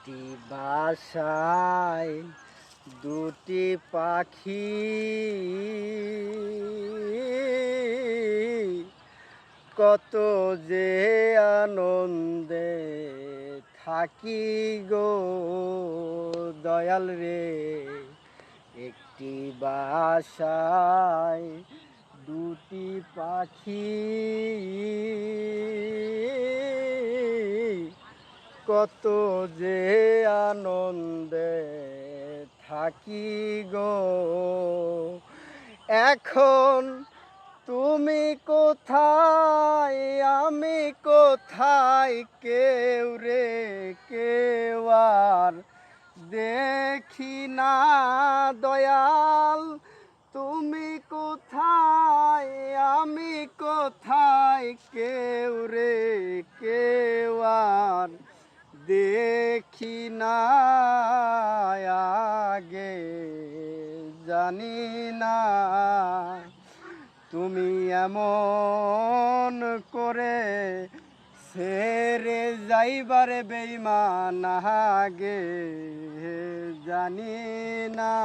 একটি বাসায় দুটি পাখি কত যে আনন্দে থাকি গো দয়াল রে। একটি বাসায় দুটি পাখি কত যে আনন্দে থাকি গো। এখন তুমি কোথায় আমি কোথায়, কেউ রে কেউ আর দেখি না দয়াল। তুমি কোথায় আমি কোথায়, কেউ রে কেউ আর দেখি না। আগে জানি না তুমি এমন করে ছেড়ে যাইবারে বেঈমান, আগে জানি না।